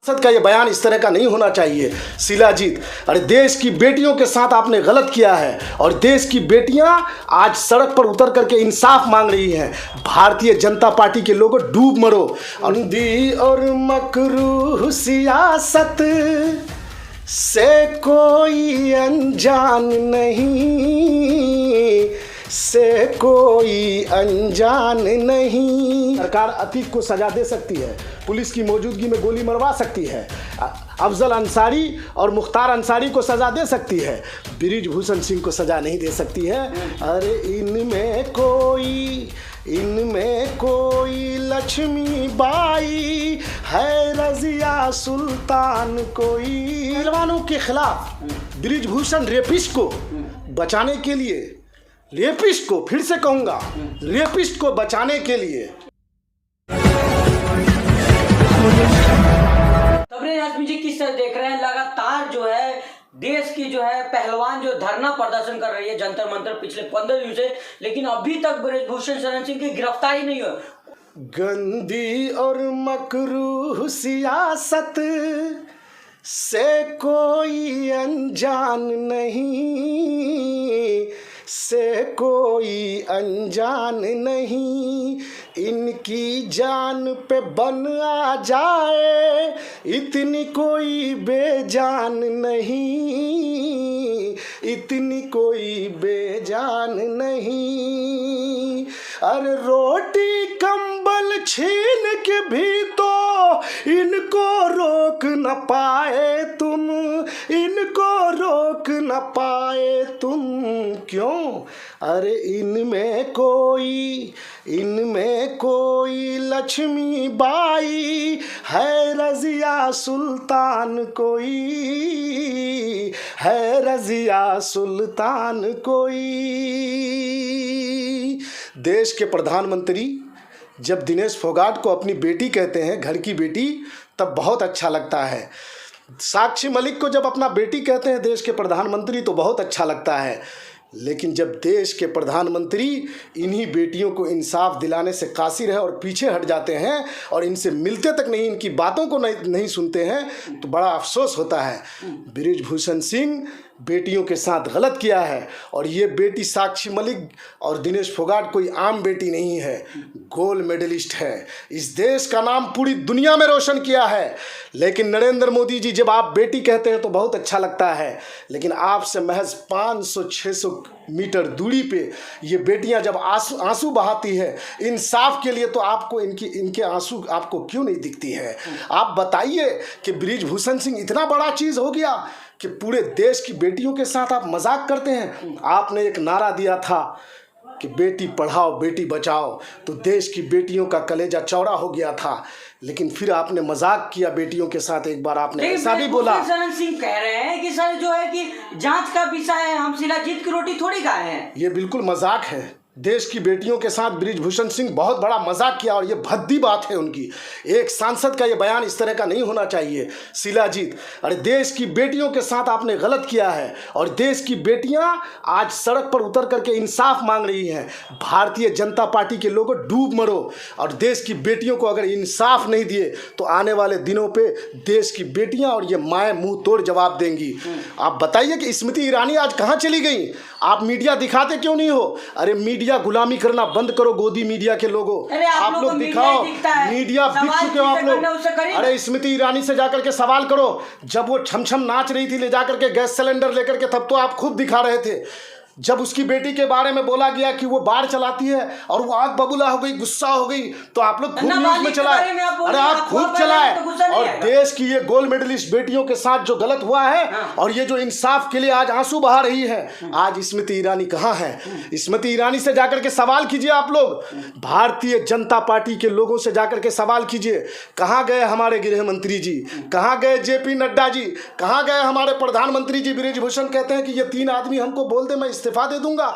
संसद का ये बयान इस तरह का नहीं होना चाहिए। शिलाजीत, अरे देश की बेटियों के साथ आपने गलत किया है और देश की बेटियां आज सड़क पर उतर करके इंसाफ मांग रही हैं। भारतीय जनता पार्टी के लोगों, डूब मरो। अंधी और मकरूह सियासत से कोई अनजान नहीं, से कोई अनजान नहीं। सरकार अतीक को सजा दे सकती है, पुलिस की मौजूदगी में गोली मरवा सकती है, अफजल अंसारी और मुख्तार अंसारी को सजा दे सकती है, बृजभूषण सिंह को सजा नहीं दे सकती है। अरे इनमें कोई लक्ष्मी बाई है, रजिया सुल्तान कोई। पहलवानों के खिलाफ बृजभूषण रेपिस्ट को बचाने के लिए, रेपिस्ट को, फिर से कहूंगा, रेपिस्ट को बचाने के लिए तबरेज जी किस तरह देख रहे हैं? लगातार जो है देश की जो है पहलवान जो धरना प्रदर्शन कर रही है जंतर मंतर पिछले 15 दिन से, लेकिन अभी तक बृजभूषण शरण सिंह की गिरफ्तारी नहीं हुई। गंदी और मकरूह सियासत से कोई अनजान नहीं, से कोई अनजान नहीं। इनकी जान पे बन आ जाए, इतनी कोई बेजान नहीं, इतनी कोई बेजान नहीं। अरे रोटी कंबल छीन के भी तो इनको रोक न पाए तुम, इनको रोक न पाए तुम। क्यों? अरे इनमें कोई लक्ष्मी बाई है, रजिया सुल्तान कोई है, रजिया सुल्तान कोई। देश के प्रधानमंत्री जब दिनेश फोगाट को अपनी बेटी कहते हैं, घर की बेटी, तब बहुत अच्छा लगता है। साक्षी मलिक को जब अपना बेटी कहते हैं देश के प्रधानमंत्री तो बहुत अच्छा लगता है। लेकिन जब देश के प्रधानमंत्री इन्हीं बेटियों को इंसाफ दिलाने से कासिर है और पीछे हट जाते हैं और इनसे मिलते तक नहीं, इनकी बातों को नहीं सुनते हैं, तो बड़ा अफसोस होता है। बृजभूषण सिंह बेटियों के साथ गलत किया है और ये बेटी साक्षी मलिक और दिनेश फोगाट कोई आम बेटी नहीं है, गोल्ड मेडलिस्ट है। इस देश का नाम पूरी दुनिया में रोशन किया है। लेकिन नरेंद्र मोदी जी, जब आप बेटी कहते हैं तो बहुत अच्छा लगता है, लेकिन आपसे महज 500-600 मीटर दूरी पे ये बेटियां जब आंसू बहाती है इंसाफ के लिए, तो आपको इनके आंसू आपको क्यों नहीं दिखती है? आप बताइए कि बृजभूषण सिंह इतना बड़ा चीज़ हो गया कि पूरे देश की बेटियों के साथ आप मजाक करते हैं। आपने एक नारा दिया था कि बेटी पढ़ाओ बेटी बचाओ, तो देश की बेटियों का कलेजा चौड़ा हो गया था। लेकिन फिर आपने मजाक किया बेटियों के साथ, एक बार आपने ऐसा भी बोला। शरण सिंह कह रहे हैं कि सर जो है कि जांच का विषय है, हम शिलाजीत की रोटी थोड़ी खाए हैं। ये बिल्कुल मजाक है। देश की बेटियों के साथ बृजभूषण सिंह बहुत बड़ा मजाक किया और ये भद्दी बात है उनकी। एक सांसद का ये बयान इस तरह का नहीं होना चाहिए। शिलाजीत, अरे देश की बेटियों के साथ आपने गलत किया है और देश की बेटियां आज सड़क पर उतर करके इंसाफ मांग रही हैं। भारतीय जनता पार्टी के लोगों, डूब मरो। और देश की बेटियों को अगर इंसाफ नहीं दिए तो आने वाले दिनों पे देश की बेटियां और ये माएँ मुंह तोड़ जवाब देंगी। आप बताइए कि स्मृति ईरानी आज कहाँ चली गई? आप मीडिया दिखाते क्यों नहीं हो? अरे मीडिया गुलामी करना बंद करो, गोदी मीडिया के लोगों। आप लोग दिखाओ, मीडिया बिक चुके हो आप लोग। अरे स्मृति ईरानी से जाकर के सवाल करो, जब वो छम छम नाच रही थी ले जाकर के गैस सिलेंडर लेकर के, तब तो आप खुद दिखा रहे थे। जब उसकी बेटी के बारे में बोला गया कि वो बाढ़ चलाती है और वो आग बबूला हो गई, गुस्सा हो गई, तो आप लोग खूब न्यूज में चलाए। अरे आप खूब चलाए। और देश की ये गोल्ड मेडलिस्ट बेटियों के साथ जो गलत हुआ है और ये जो इंसाफ के लिए आज आंसू बहा रही है, आज स्मृति ईरानी कहाँ है? स्मृति ईरानी से जाकर के सवाल कीजिए आप लोग। भारतीय जनता पार्टी के लोगों से जाकर के सवाल कीजिए, कहाँ गए हमारे गृह मंत्री जी, कहाँ गए जेपी नड्डा जी, कहाँ गए हमारे प्रधानमंत्री जी? बृजभूषण कहते हैं कि ये 3 आदमी हमको बोल दे, मैं इस्तीफा दे दूंगा।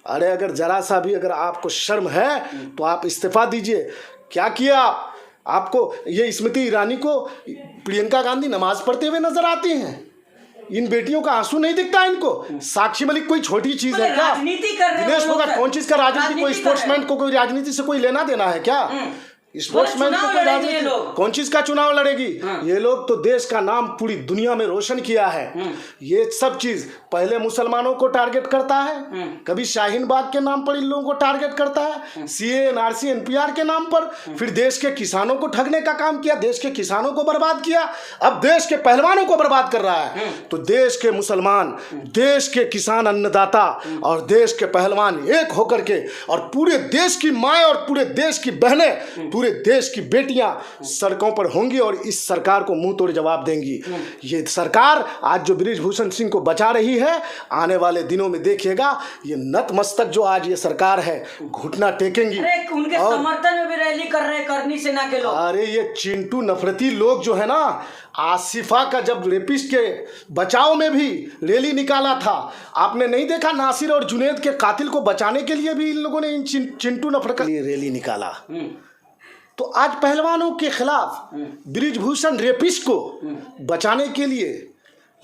अरे अगर जरा सा भी अगर आपको शर्म है तो आप इस्तीफा दीजिए। क्या किया आपको? ये स्मृति ईरानी को प्रियंका गांधी नमाज पढ़ते हुए नजर आती हैं। इन बेटियों का आंसू नहीं दिखता इनको। साक्षी मलिक कोई छोटी चीज है क्या? राजनीति कर रहे हैं दिनेश फोगाट कौन चीज का राजनीति? कोई स्पोर्ट्समैन को कोई राजनीति से कोई लेना देना है क्या? स्पोर्ट्समैन चुनाव को लड़ेंगे ये लोग। कौन चीज का चुनाव लड़ेगी? हाँ। ये लोग तो देश का नाम पूरी दुनिया में रोशन किया है। ये सब चीज पहले मुसलमानों को टारगेट करता है, कभी शाहीन बाग के नाम पर इन लोगों को टारगेट करता है, सीए एनआरसी एनपीआर के नाम पर, फिर देश के किसानों को ठगने का काम किया, देश के किसानों को बर्बाद किया, अब देश के पहलवानों को बर्बाद कर रहा है। तो देश के मुसलमान, देश के किसान अन्नदाता और देश के पहलवान एक होकर के और पूरे देश की माएँ और पूरे देश की बहनें, पूरे देश की बेटियां सड़कों पर होंगी और इस सरकार को मुंह तोड़ जवाब देंगी। ये सरकार आज जो बृजभूषण सिंह को बचा रही है, आने वाले दिनों में देखिएगा ये नतमस्तक जो आज ये सरकार है घुटना टेकेंगी। अरे उनके समर्थन में भी रैली कर रहे हैं करनी सेना के लोग। अरे ये चिंटू नफरती लोग जो है ना, आसिफा का जब रेपिस्ट के बचाव में भी रैली निकाला था, आपने नहीं देखा? नासिर और जुनैद के कातिल को बचाने के लिए भी इन लोगों ने इन चिंटू नफरत का रैली निकाला। तो आज पहलवानों के खिलाफ बृजभूषण रेपिस्ट को बचाने के लिए,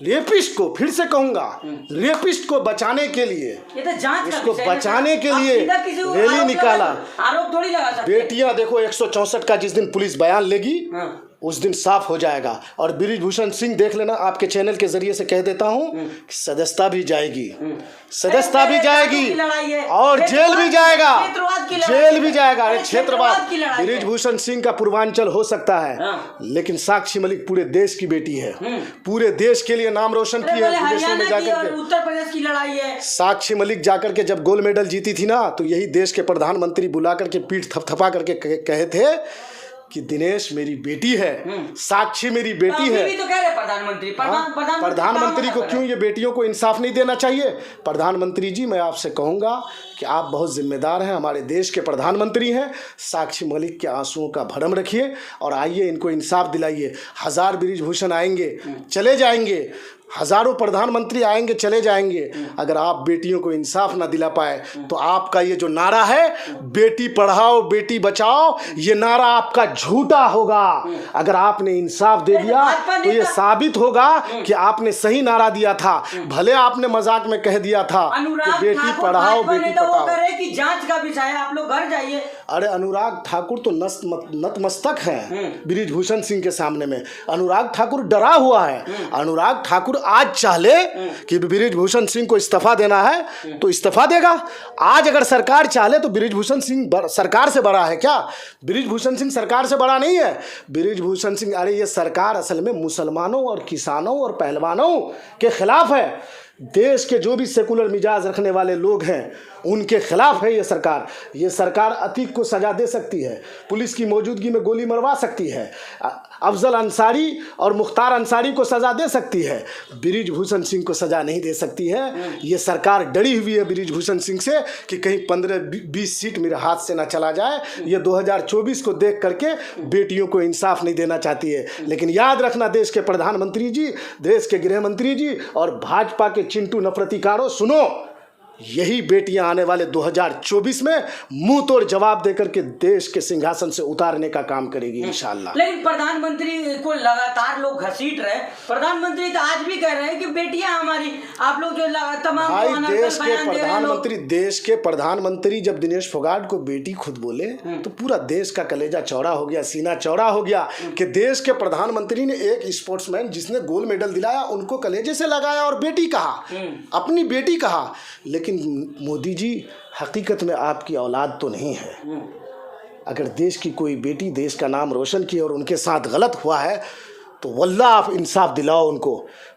रेपिस्ट को फिर से कहूंगा, रेपिस्ट को बचाने के लिए, ये तो जांच इसको बचाने के लिए रैली निकाला। आरोप थोड़ी लगा सकते। बेटियां देखो 164 का जिस दिन पुलिस बयान लेगी उस दिन साफ हो जाएगा। और बृजभूषण सिंह देख लेना, आपके चैनल के जरिए से कह देता हूं कि सदस्यता भी जाएगी, सदस्यता भी जाएगी और जेल भी जाएगा, जेल भी जाएगा। अरे क्षेत्रवाद, बृजभूषण सिंह का पूर्वांचल हो सकता है लेकिन साक्षी मलिक पूरे देश की बेटी है, पूरे देश के लिए नाम रोशन किया है विदेशों में जाकर के। उत्तर प्रदेश की लड़ाई है। साक्षी मलिक जाकर के जब गोल्ड मेडल जीती थी ना, तो यही देश के प्रधानमंत्री बुला करके पीठ थपथपा करके कहे थे कि दिनेश मेरी बेटी है, साक्षी मेरी बेटी है। भी तो कह रहे प्रधानमंत्री, प्रधानमंत्री को क्यों ये बेटियों को इंसाफ नहीं देना चाहिए? प्रधानमंत्री जी, मैं आपसे कहूँगा कि आप बहुत जिम्मेदार हैं, हमारे देश के प्रधानमंत्री हैं। साक्षी मलिक के आंसुओं का भरम रखिए और आइए इनको इंसाफ दिलाइए। 1000 बृजभूषण आएंगे चले जाएंगे, हजारों प्रधानमंत्री आएंगे चले जाएंगे, अगर आप बेटियों को इंसाफ ना दिला पाए तो आपका ये जो नारा है बेटी पढ़ाओ बेटी बचाओ, ये नारा आपका झूठा होगा। अगर आपने इंसाफ दे दिया तो ये साबित होगा कि आपने सही नारा दिया था, भले आपने मजाक में कह दिया था कि बेटी पढ़ाओ बेटी पढ़ाओ। कि जांच का विषय है, आप लोग घर जाइए। अरे अनुराग ठाकुर तो नतमस्तक है बृजभूषण सिंह के सामने में। अनुराग ठाकुर डरा हुआ है। अनुराग ठाकुर आज चाहे कि बृजभूषण सिंह को इस्तीफा देना है तो इस्तीफा देगा। आज अगर सरकार चाहे तो बृजभूषण सिंह सरकार से बड़ा है क्या? बृजभूषण सिंह सरकार से बड़ा नहीं है। बृजभूषण सिंह, अरे ये सरकार असल में मुसलमानों और किसानों और पहलवानों के खिलाफ है। देश के जो भी सेकुलर मिजाज रखने वाले लोग हैं उनके खिलाफ है ये सरकार। ये सरकार अतीक को सजा दे सकती है, पुलिस की मौजूदगी में गोली मरवा सकती है, अफजल अंसारी और मुख्तार अंसारी को सजा दे सकती है, बृजभूषण सिंह को सजा नहीं दे सकती है। ये सरकार डरी हुई है बृजभूषण सिंह से कि कहीं 15-20 सीट मेरे हाथ से ना चला जाए। ये 2024 को देख करके बेटियों को इंसाफ नहीं देना चाहती है। लेकिन याद रखना, देश के प्रधानमंत्री जी, देश के गृह मंत्री जी और भाजपा के चिंटू नफरतीकारों, सुनो, यही बेटियां आने वाले 2024 में मुंह तोड़ जवाब देकर के देश के सिंहासन से उतारने का काम करेगी इंशाल्लाह। लेकिन प्रधानमंत्री को लगातार लोग घसीट रहे। प्रधानमंत्री तो आज भी कह रहे हैं कि बेटियां हमारी, आप लोग जो तमाम भाई देश के प्रधानमंत्री जब दिनेश फोगाट को बेटी खुद बोले तो पूरा देश का कलेजा चौड़ा हो गया, सीना चौड़ा हो गया कि देश के प्रधानमंत्री ने एक स्पोर्ट्समैन जिसने गोल्ड मेडल दिलाया उनको कलेजे से लगाया और बेटी कहा, अपनी बेटी कहा। लेकिन मोदी जी, हकीकत में आपकी औलाद तो नहीं है। अगर देश की कोई बेटी देश का नाम रोशन की और उनके साथ गलत हुआ है तो वल्लाह आप इंसाफ दिलाओ,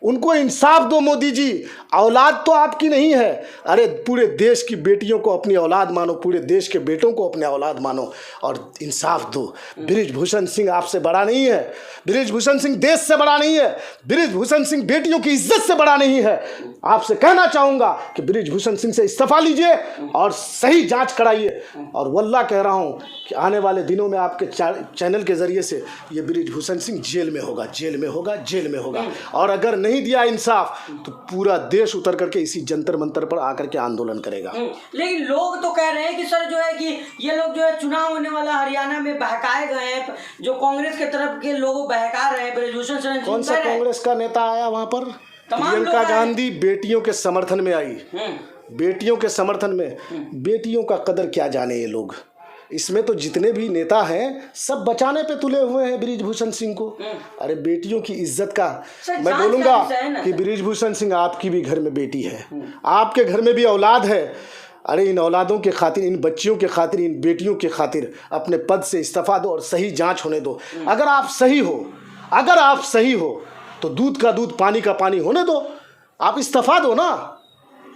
उनको इंसाफ दो। मोदी जी, औलाद तो आपकी नहीं है। अरे पूरे देश की बेटियों को अपनी औलाद मानो, पूरे देश के बेटों को अपने औलाद मानो और इंसाफ दो। बृजभूषण सिंह आपसे बड़ा नहीं है, बृजभूषण सिंह देश से बड़ा नहीं है, बृजभूषण सिंह बेटियों की इज्जत से बड़ा नहीं है। आपसे कहना चाहूँगा कि बृजभूषण सिंह से इस्तीफा लीजिए और सही जाँच कराइए। और वल्लाह कह रहा हूँ कि आने वाले दिनों में आपके चैनल के ज़रिए से ये बृजभूषण सिंह जेल में होगा, जेल में होगा, जेल में होगा। और अगर नहीं दिया इंसाफ तो पूरा देश उतर करके इसी जंतर मंतर पर आकर के आंदोलन करेगा। लेकिन लोग तो कह रहे हैं कि सर जो है कि ये लोग जो है चुनाव होने वाला हरियाणा में बहकाए गए हैं, जो कांग्रेस के तरफ के लोग बहका रहे हैं। बृजभूषण सिंह कौन सा कांग्रेस का नेता आया वहां पर? प्रियंका गांधी बेटियों के समर्थन में आई, बेटियों के समर्थन में। बेटियों का कदर क्या जाने ये लोग, इसमें तो जितने भी नेता हैं सब बचाने पे तुले हुए हैं बृजभूषण सिंह को। अरे बेटियों की इज्जत का सर, मैं जांच बोलूंगा का विषय है ना कि सर। बृजभूषण सिंह आपकी भी घर में बेटी है, आपके घर में भी औलाद है। अरे इन औलादों के खातिर, इन बच्चियों के खातिर, इन बेटियों के खातिर अपने पद से इस्तीफा दो और सही जांच होने दो। अगर आप सही हो तो दूध का दूध पानी का पानी होने दो, आप इस्तीफा दो ना,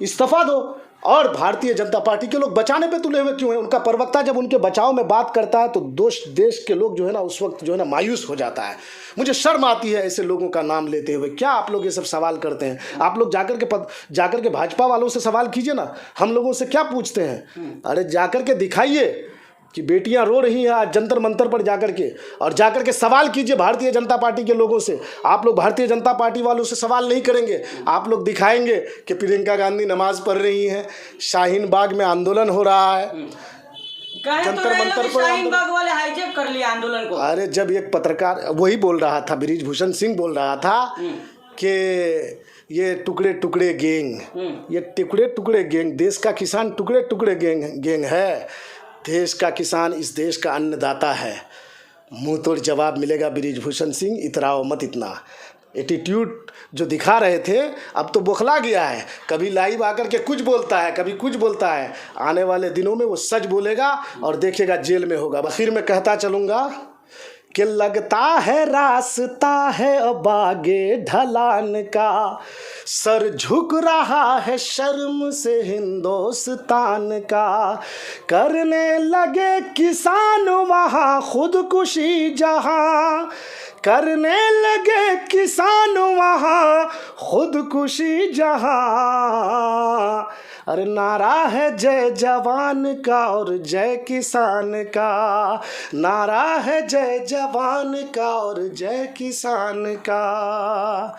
इस्तीफा दो। और भारतीय जनता पार्टी के लोग बचाने पे तुले हुए क्यों हैं? उनका प्रवक्ता जब उनके बचाव में बात करता है तो देश के लोग जो है ना उस वक्त जो है ना मायूस हो जाता है। मुझे शर्म आती है ऐसे लोगों का नाम लेते हुए। क्या आप लोग ये सब सवाल करते हैं? आप लोग जाकर के भाजपा वालों से सवाल कीजिए ना, हम लोगों से क्या पूछते हैं? अरे जाकर के दिखाइए कि बेटियां रो रही हैं आज जंतर मंतर पर जाकर के, और जाकर के सवाल कीजिए भारतीय जनता पार्टी के लोगों से। आप लोग भारतीय जनता पार्टी वालों से सवाल नहीं करेंगे, आप लोग दिखाएंगे कि प्रियंका गांधी नमाज पढ़ रही हैं, शाहीन बाग में आंदोलन हो रहा है, जंतर मंतर पर शाहीन बाग वाले हाईजैक कर लिया आंदोलन को। अरे जब एक पत्रकार वही बोल रहा था, बृजभूषण सिंह बोल रहा था कि ये टुकड़े टुकड़े गैंग, ये टुकड़े टुकड़े गैंग, देश का किसान टुकड़े टुकड़े गैंग है। देश का किसान इस देश का अन्नदाता है। मुंह तोड़ जवाब मिलेगा बृजभूषण सिंह, इतराओ मत इतना। एटीट्यूड जो दिखा रहे थे अब तो बौखला गया है, कभी लाइव आकर के कुछ बोलता है, कभी कुछ बोलता है। आने वाले दिनों में वो सच बोलेगा और देखेगा जेल में होगा। आखिर में कहता चलूँगा कि लगता है रास्ता है अब आगे ढलान का, सर झुक रहा है शर्म से हिंदुस्तान का, करने लगे किसान वहाँ खुदकुशी जहाँ, करने लगे किसान वहाँ खुदकुशी जहाँ। अरे नारा है जय जवान का और जय किसान का, नारा है जय जवान का और जय किसान का।